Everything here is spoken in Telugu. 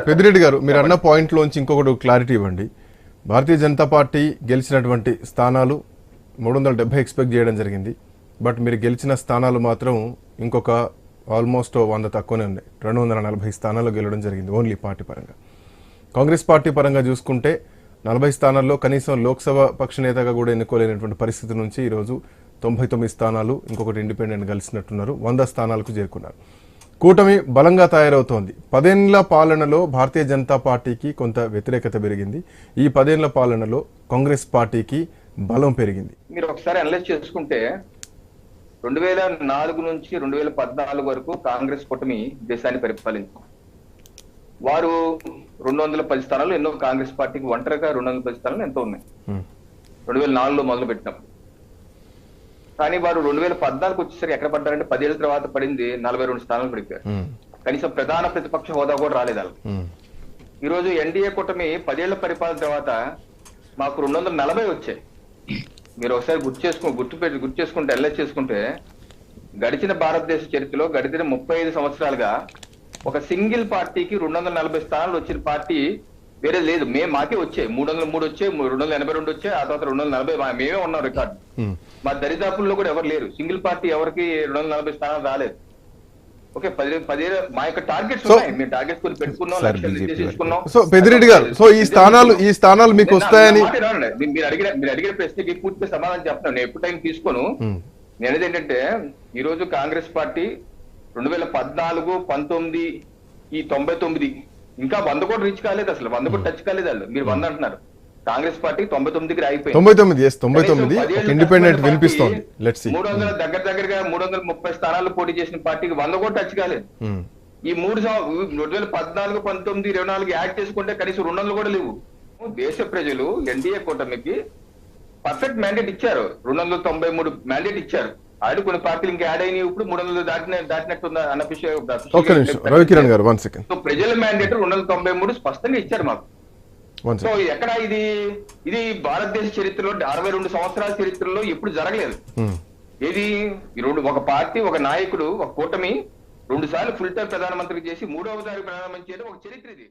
పెద్దిరెడ్డి గారు మీరు అన్న పాయింట్లోంచి ఇంకొకటి క్లారిటీ ఇవ్వండి. భారతీయ జనతా పార్టీ గెలిచినటువంటి స్థానాలు 370 ఎక్స్పెక్ట్ చేయడం జరిగింది. బట్ మీరు గెలిచిన స్థానాలు మాత్రం ఇంకొక ఆల్మోస్ట్ 100 తక్కువనే ఉన్నాయి. 240 స్థానాలు గెలవడం జరిగింది ఓన్లీ పార్టీ పరంగా. కాంగ్రెస్ పార్టీ పరంగా చూసుకుంటే 40 స్థానాల్లో కనీసం లోక్సభ పక్ష నేతగా కూడా ఎన్నుకోలేనటువంటి పరిస్థితి నుంచి ఈరోజు 99 స్థానాలు ఇంకొకటి ఇండిపెండెంట్ కలిసినట్టున్నారు. 100 స్థానాలకు చేరుకున్నారు. కూటమి బలంగా తయారవుతోంది. 10 ఏళ్ల పాలనలో భారతీయ జనతా పార్టీకి కొంత వ్యతిరేకత పెరిగింది. ఈ 10 ఏళ్ల పాలనలో కాంగ్రెస్ పార్టీకి బలం పెరిగింది. మీరు ఒకసారి అనలైజ్ చేసుకుంటే 2004 నుంచి 2014 వరకు కాంగ్రెస్ కూటమి దేశాన్ని పరిపాలించారు. వారు 210 స్థానాలు ఎన్నో కాంగ్రెస్ పార్టీకి ఒంటరిగా 210 స్థానాలు ఎంతో ఉన్నాయి 2004లో మొదలు పెట్టినప్పుడు. కానీ వారు 2014కు వచ్చేసరికి ఎక్కడ పడ్డారంటే 10 ఏళ్ల తర్వాత పడింది 42 స్థానాలు పడిపోయారు. కనీసం ప్రధాన ప్రతిపక్ష హోదా కూడా రాలేదు వాళ్ళు. ఈ రోజు ఎన్డీఏ కూటమి 10 ఏళ్ల పరిపాలన తర్వాత మాకు 240 వచ్చాయి. మీరు ఒకసారి గుర్తు చేసుకుంటే ఎల్ఎస్ చేసుకుంటే గడిచిన భారతదేశ చరిత్రలో గడిచిన 35 సంవత్సరాలుగా ఒక సింగిల్ పార్టీకి 240 స్థానాలు వచ్చిన పార్టీ వేరే లేదు. మాకే వచ్చాయి 303 వచ్చాయి, 282 వచ్చాయి, ఆ తర్వాత 240 మేమే ఉన్నాం రికార్డు. మా దరిదాపుల్లో కూడా ఎవరు లేరు. సింగిల్ పార్టీ ఎవరికి 240 స్థానాలు రాలేదు. ఓకే 10 మా యొక్క టార్గెట్స్ ఉన్నాయి. మేము టార్గెట్స్ కొన్ని పెట్టుకున్నాం. సో పెద్దిరెడ్డి గారు, సో ఈ స్థానాలు మీకు వస్తాయని మీరు అడిగిన ప్రశ్నకి పూర్తిగా సమాధానం చెప్తున్నాను. నేను ఎప్పుడు టైం తీసుకోను. నేను ఏంటంటే ఈ రోజు కాంగ్రెస్ పార్టీ 2014, 19 ఈ 99 ఇంకా 100 కూడా రీచ్ కాలేదు. అసలు 100 కూడా టచ్ కాలేదు వాళ్ళు. మీరు 100 అంటున్నారు. కాంగ్రెస్ పార్టీ 99కి అయిపోయింది. 99 ఇండిపెండెంట్ వినిపిస్తోంది. 300 దగ్గరగా 330 స్థానాలు పోటీ చేసిన పార్టీకి 100 కూడా టచ్ కాలేదు. ఈ 2014, 19, 24 యాడ్ చేసుకుంటే కనీసం 200 కూడా లేవు. దేశ ప్రజలు ఎన్డీఏ కూటమికి పర్ఫెక్ట్ మ్యాండేట్ ఇచ్చారు. 293 మ్యాండేట్ ఇచ్చారు. ఆడు కొన్ని పార్టీలు ఇంకా యాడ్ అయినాయి. ఇప్పుడు 300 దాటినట్టు రవికిరణ్ గారు 1 సెకండ్. సో ప్రజల మ్యాండేట్ 293 స్పష్టంగా ఇచ్చారు మాకు. సో ఎక్కడ ఇది భారతదేశ చరిత్రలో 62 సంవత్సరాల చరిత్రలో ఎప్పుడు జరగలేదు. ఇది ఒక పార్టీ, ఒక నాయకుడు, ఒక కూటమి 2 సార్లు ఫుల్ టైం ప్రధానమంత్రి చేసి 3వ సారి ప్రధానమంత్రి చేయడం ఒక చరిత్ర ఇది.